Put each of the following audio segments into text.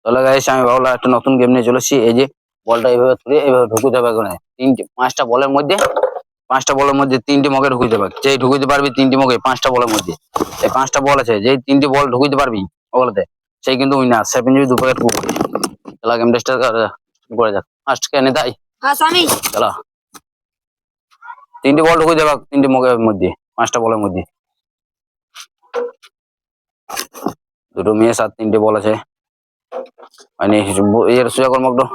তাহলে গাইস আমি ভাবলাম একটা নতুন গেম নিয়ে চলেছি। এই যে বলটা এইভাবে তুলে এইভাবে ঢুকুতে হবে এখানে পাঁচটা বলের মধ্যে তিনটি মগে ঢুকুতে হবে। যেই ঢুকুতে পারবি তিনটি মগে পাঁচটা বলের মধ্যে, এই পাঁচটা বল আছে, যেই তিনটি বল ঢুকুতে পারবি বলতে সেই কিন্তু উইনার। 7 GB 2 packet coupon. চলা গেমটা স্টার্ট করে যাক। ফার্স্ট কেনে তাই চলা তিনটি বল ঢুকুতে হবে তিনটি মগের মধ্যে, পাঁচটা বলের মধ্যে। দুটো মেয়ে আর তিনটে বল আছে। মানে এর সোজা কর্মকটো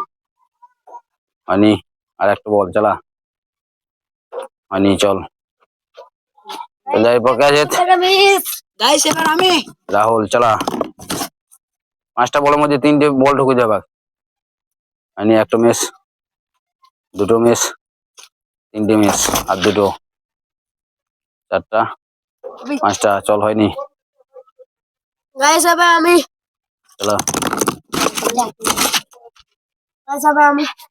মানে আর একটা বল চালা মানে চল রাহুল চলা। পাঁচটা বলের মধ্যে তিনটে বল ঢুকে যাবে। মানে একটা মিস, দুটো মিস, তিনটে মিস আর দুটো, চারটা, পাঁচটা চল হয়নি। চলা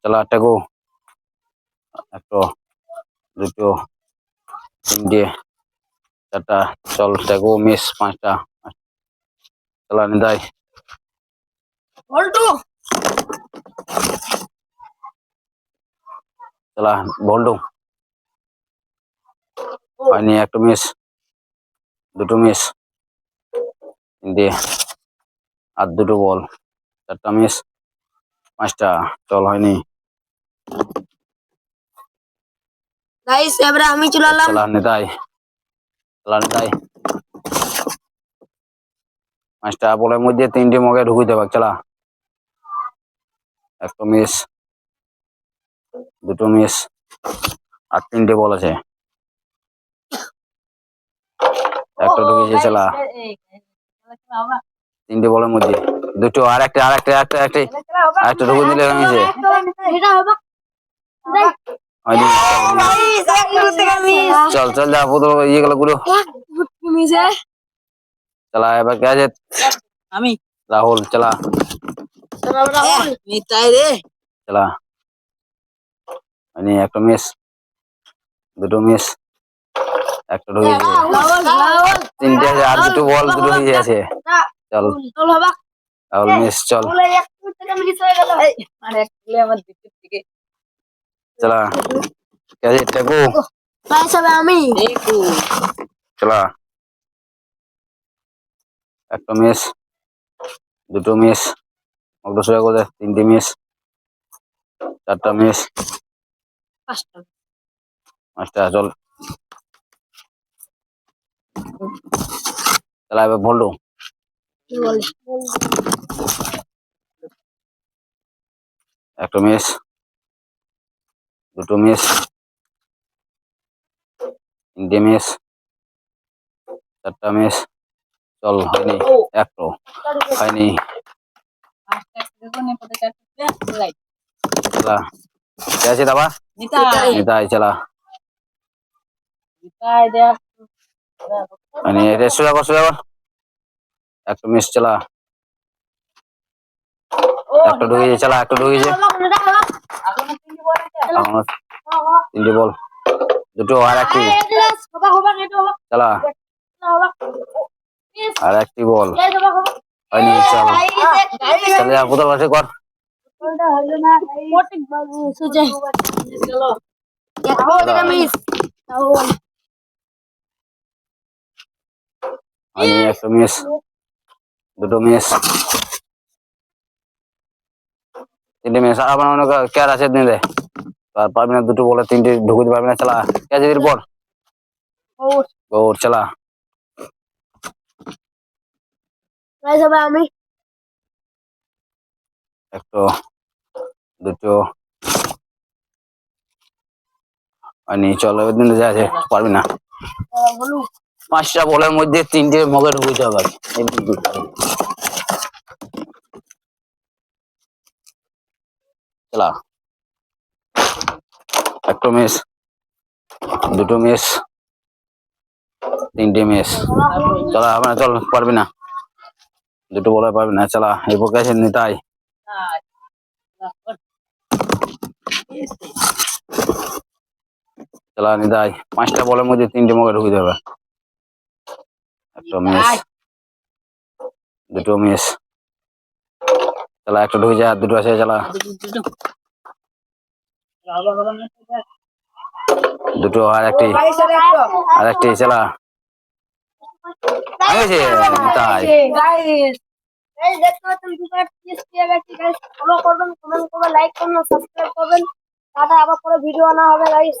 চলা একটা গো, একটা, দুটো, তিনটে, চারটা চল দেখো মিস, পাঁচটা। চলা নিদাই চলা বল্টু হয়নি। একটা মিস, দুটো মিস, তিনটে আর দুটো বল, চারটা মিস, পাঁচটা চল হয়নি। আমি চলালাম। চলা নিতাই, চলা নিতাই। পাঁচটা বলের মধ্যে তিনটে মগে ঢুকুতে হবে। চলা একটা মিস, দুটো মিস আর তিনটে বল আছে, একটা ঢুকেছে। চলা তিনটে বলের মধ্যে দুটো আর একটা ঢুকে দিলে ভেঙেছে। চল চল যা পুরো ইয়ে গেল পুরো। চলা এবার কে আছে? আমি রাহুল চলা নিতাই রে। চলা মানে একটা মিস, দুটো মিস, একটা ঢুকেছে, তিনটে আছে আর দুটো বল দুটো হয়ে আছে। চল রাহুল মিস চল চলা কে আছে? টেকু আমি চলা একটা মিস, দুটো মিস, একটা সোজা করে তিনটে মিস, চারটা মিস, পাঁচটা চল। চলা এবার বললু একটা মিস, দুটো মিস, তিনটে মিস, চারটা মিস চল হয়নি। একটা হয়নি। চলা কে আছে দাবা? নিতাই চলা মানে এটা সোজা কর একটা মিস। চলা একটা ঢুকেছে। চলা একটা ঢুকেছে, তিনটে বল, দুটো আর একটি। চলা আর একটি বল হয়নি। চল চলে যা কোথাও বসে কর। হয়নি। একটা মিস, দুটো মিস, তিনটে মিস। আমার অনেক কেয়ার আছে নিলে পারবি না। দুটো বলে তিনটে ঢুকতে পারবি না। চলা কে আছে পর গৌর চলা আমি একটা, দুটো হয়নি। চল এবার দিন যা আছে পারবি না। পাঁচটা বলের মধ্যে তিনটে মগে ঢুকতে হবে। চলা একটা মিস, দুটো মিস, তিনটে মিস। চলা হবে না। চল পারবি না, দুটো বলে পারবি না। চলা এই পক্ষে আছে নিতাই। চলা নিতাই। পাঁচটা বলের মধ্যে তিনটে মগে ঢুকে যাবে। একটা মিস, দুটো মিস, চালা একটা ঢুকে যায় আর দুটো আছে চালা দুটো আর একটি চালা হয়েছে তাই এই দেখতে পাচ্ছেন দুটো পিস পেয়ে গেছি গাইস, ফলো করবেন, কমেন্ট করবেন, লাইক করবেন, সাবস্ক্রাইব করবেন। টাটা, আবার পরে ভিডিও আনা হবে গাইস।